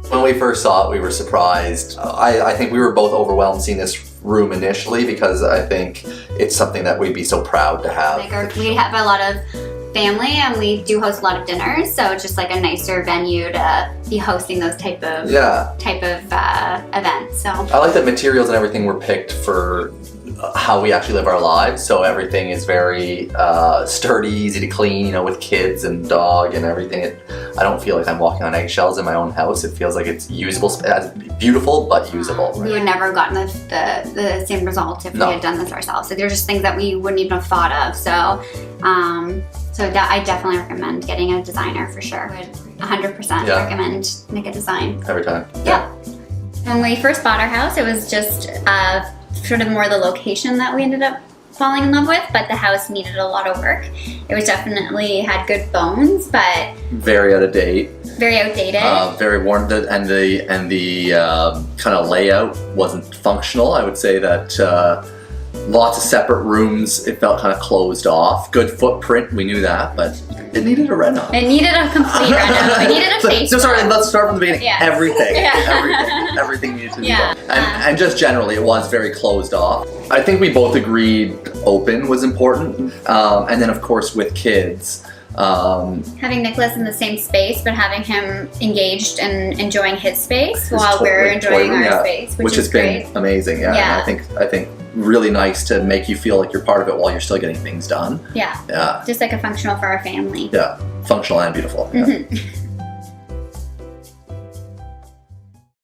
When we first saw it, we were surprised. I think we were both overwhelmed seeing this room initially because I think it's something that we'd be so proud to have. Like we have a lot of family and we do host a lot of dinners, so it's just like a nicer venue to be hosting those type of events. So I like that materials and everything were picked for how we actually live our lives, so everything is very sturdy, easy to clean, you know, with kids and dog and everything. I don't feel like I'm walking on eggshells in my own house. It feels like it's usable, beautiful but usable. We would never have gotten the same result if we had done this ourselves. So there's just things that we wouldn't even have thought of. So I definitely recommend getting a designer for sure. I would 100% recommend NIKKA Design. Every time. Yeah. When we first bought our house, it was just sort of more the location that we ended up falling in love with, but the house needed a lot of work. It was definitely had good bones, but very out of date. Very outdated. Very worn, and the kind of layout wasn't functional. I would say that lots of separate rooms. It felt kind of closed off. Good footprint, we knew that, but it needed a reno. It needed a complete reno. It needed a face. So sorry, let's start from the beginning. Yes. Everything, everything needed to be done. And just generally, it was very closed off. I think we both agreed open was important, and then of course with kids. Having Nicholas in the same space, but having him engaged and enjoying his space while we're enjoying our space, which has been amazing. Yeah. And I think really nice to make you feel like you're part of it while you're still getting things done. Yeah. Just like a functional for our family. Yeah, functional and beautiful. Yeah.